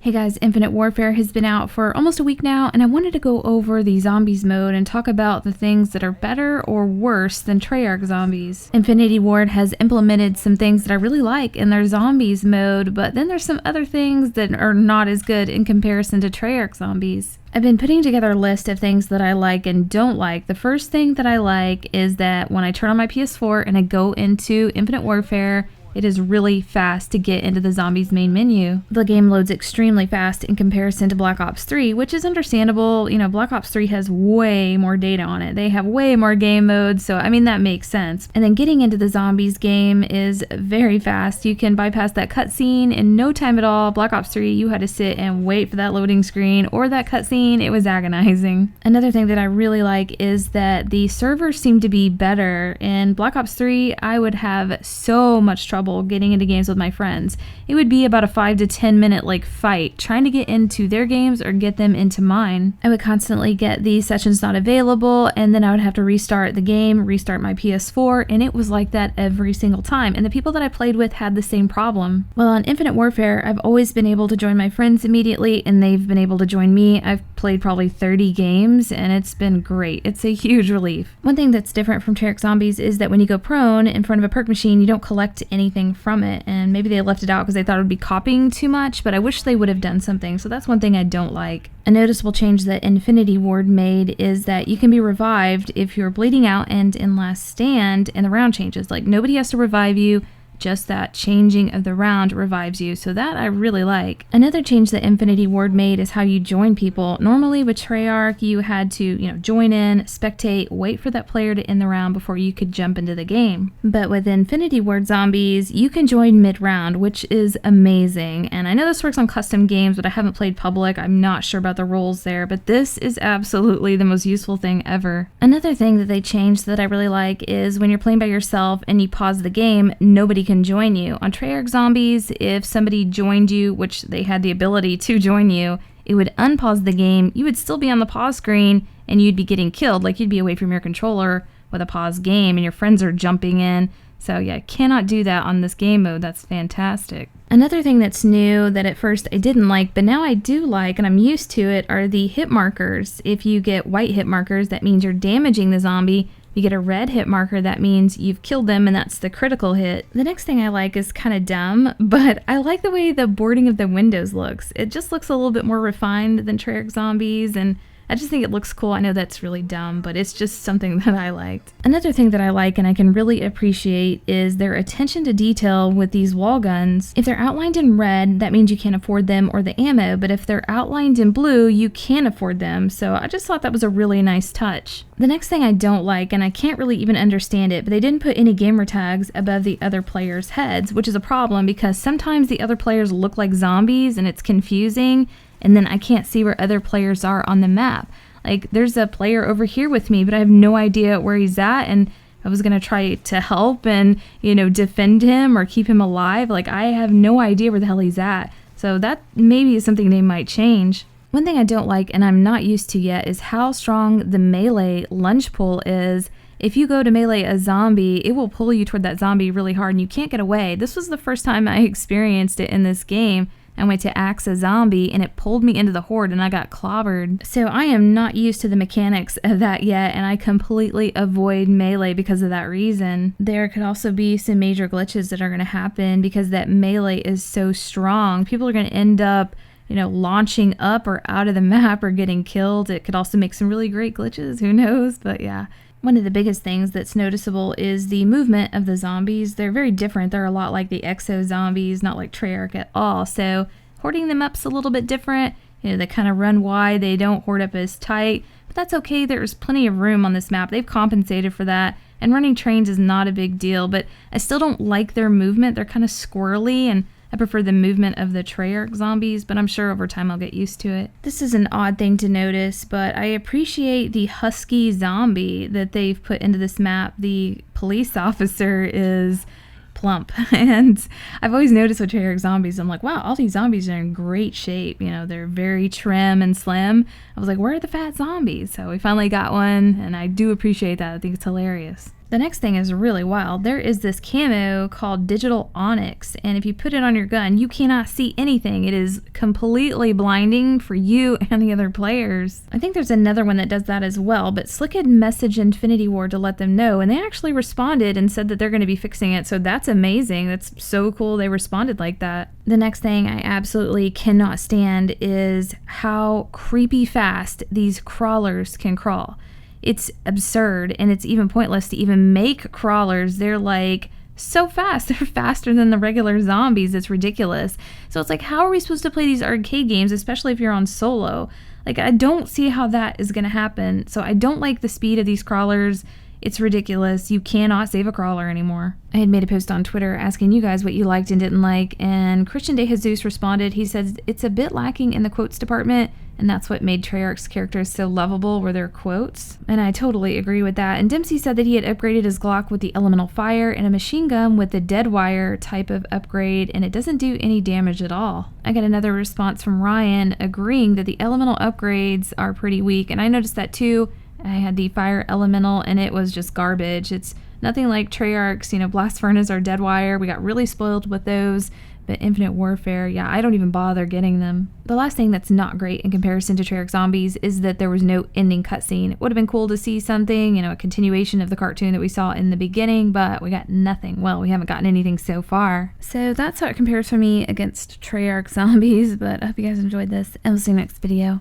Hey guys, Infinite Warfare has been out for almost a week now, and I wanted to go over the Zombies mode and talk about the things that are better or worse than Treyarch Zombies. Infinity Ward has implemented some things that I really like in their Zombies mode, but then there's some other things that are not as good in comparison to Treyarch Zombies. I've been putting together a list of things that I like and don't like. The first thing that I like is that when I turn on my PS4 and I go into Infinite Warfare, it is really fast to get into the Zombies main menu. The game loads extremely fast in comparison to Black Ops 3, which is understandable. You know, Black Ops 3 has way more data on it. They have way more game modes, so I mean, that makes sense. And then getting into the Zombies game is very fast. You can bypass that cutscene in no time at all. Black Ops 3, you had to sit and wait for that loading screen or that cutscene. It was agonizing. Another thing that I really like is that the servers seem to be better. In Black Ops 3, I would have so much trouble getting into games with my friends. It would be about a 5 to 10 minute fight trying to get into their games or get them into mine. I would constantly get these sessions not available, and then I would have to restart the game, restart my PS4, and it was like that every single time. And the people that I played with had the same problem. Well, on Infinite Warfare, I've always been able to join my friends immediately, and they've been able to join me. I've played probably 30 games, and it's been great. It's a huge relief. One thing that's different from Treyarch Zombies is that when you go prone in front of a perk machine, you don't collect anything from it, and maybe they left it out because they thought it would be copying too much, but I wish they would have done something, so that's one thing I don't like. A noticeable change that Infinity Ward made is that you can be revived if you're bleeding out and in last stand and the round changes. Nobody has to revive you, just that changing of the round revives you, so that I really like. Another change that Infinity Ward made is how you join people. Normally with Treyarch, you had to, join in, spectate, wait for that player to end the round before you could jump into the game. But with Infinity Ward Zombies, you can join mid-round, which is amazing. And I know this works on custom games, but I haven't played public. I'm not sure about the rules there, but this is absolutely the most useful thing ever. Another thing that they changed that I really like is when you're playing by yourself and you pause the game, nobody can join you. On Treyarch Zombies, if somebody joined you, which they had the ability to join you, it would unpause the game. You would still be on the pause screen and you'd be getting killed. You'd be away from your controller with a pause game and your friends are jumping in. So yeah, cannot do that on this game mode. That's fantastic. Another thing that's new that at first I didn't like, but now I do like and I'm used to it, are the hit markers. If you get white hit markers, that means you're damaging the zombie. You get a red hit marker, that means you've killed them, and that's the critical hit. The next thing I like is kind of dumb, but I like the way the boarding of the windows looks. It just looks a little bit more refined than Treyarch Zombies, and I just think it looks cool. I know that's really dumb, but it's just something that I liked. Another thing that I like and I can really appreciate is their attention to detail with these wall guns. If they're outlined in red, that means you can't afford them or the ammo, but if they're outlined in blue, you can afford them. So I just thought that was a really nice touch. The next thing I don't like, and I can't really even understand it, but they didn't put any gamer tags above the other players' heads, which is a problem because sometimes the other players look like zombies and it's confusing. And then I can't see where other players are on the map. There's a player over here with me, but I have no idea where he's at, and I was gonna try to help and, defend him or keep him alive. I have no idea where the hell he's at. So that maybe is something they might change. One thing I don't like, and I'm not used to yet, is how strong the melee lunge pull is. If you go to melee a zombie, it will pull you toward that zombie really hard and you can't get away. This was the first time I experienced it in this game. I went to axe a zombie and it pulled me into the horde and I got clobbered. So I am not used to the mechanics of that yet, and I completely avoid melee because of that reason. There could also be some major glitches that are going to happen because that melee is so strong. People are going to end up launching up or out of the map or getting killed. It could also make some really great glitches, who knows, but yeah. One of the biggest things that's noticeable is the movement of the zombies. They're very different. They're a lot like the Exo zombies, not like Treyarch at all. So hoarding them up's a little bit different. They kind of run wide. They don't hoard up as tight, but that's okay. There's plenty of room on this map. They've compensated for that. And running trains is not a big deal, but I still don't like their movement. They're kind of squirrely, and I prefer the movement of the Treyarch Zombies, but I'm sure over time I'll get used to it. This is an odd thing to notice, but I appreciate the husky zombie that they've put into this map. The police officer is plump, and I've always noticed with Treyarch Zombies, I'm like, wow, all these zombies are in great shape. They're very trim and slim. I was like, where are the fat zombies? So we finally got one, and I do appreciate that. I think it's hilarious. The next thing is really wild. There is this camo called Digital Onyx, and if you put it on your gun, you cannot see anything. It is completely blinding for you and the other players. I think there's another one that does that as well, but Slick had messaged Infinity Ward to let them know, and they actually responded and said that they're going to be fixing it, so that's amazing. That's so cool they responded like that. The next thing I absolutely cannot stand is how creepy fast these crawlers can crawl. It's absurd, and it's even pointless to even make crawlers. They're like so fast. They're faster than the regular zombies. It's ridiculous. So it's like, how are we supposed to play these arcade games, especially if you're on solo? Like, I don't see how that is going to happen. So I don't like the speed of these crawlers. It's ridiculous. You cannot save a crawler anymore. I had made a post on Twitter asking you guys what you liked and didn't like, and Christian De Jesus responded. He says it's a bit lacking in the quotes department, and that's what made Treyarch's characters so lovable, were their quotes. And I totally agree with that. And Dempsey said that he had upgraded his Glock with the elemental fire and a machine gun with the dead wire type of upgrade, and it doesn't do any damage at all. I got another response from Ryan agreeing that the elemental upgrades are pretty weak, and I noticed that too. I had the fire elemental and it was just garbage. It's nothing like Treyarch's, blast furnace or dead wire. We got really spoiled with those. But Infinite Warfare, yeah, I don't even bother getting them. The last thing that's not great in comparison to Treyarch Zombies is that there was no ending cutscene. It would have been cool to see something, a continuation of the cartoon that we saw in the beginning, but we got nothing. Well, we haven't gotten anything so far. So that's how it compares for me against Treyarch Zombies, but I hope you guys enjoyed this, and we'll see you next video.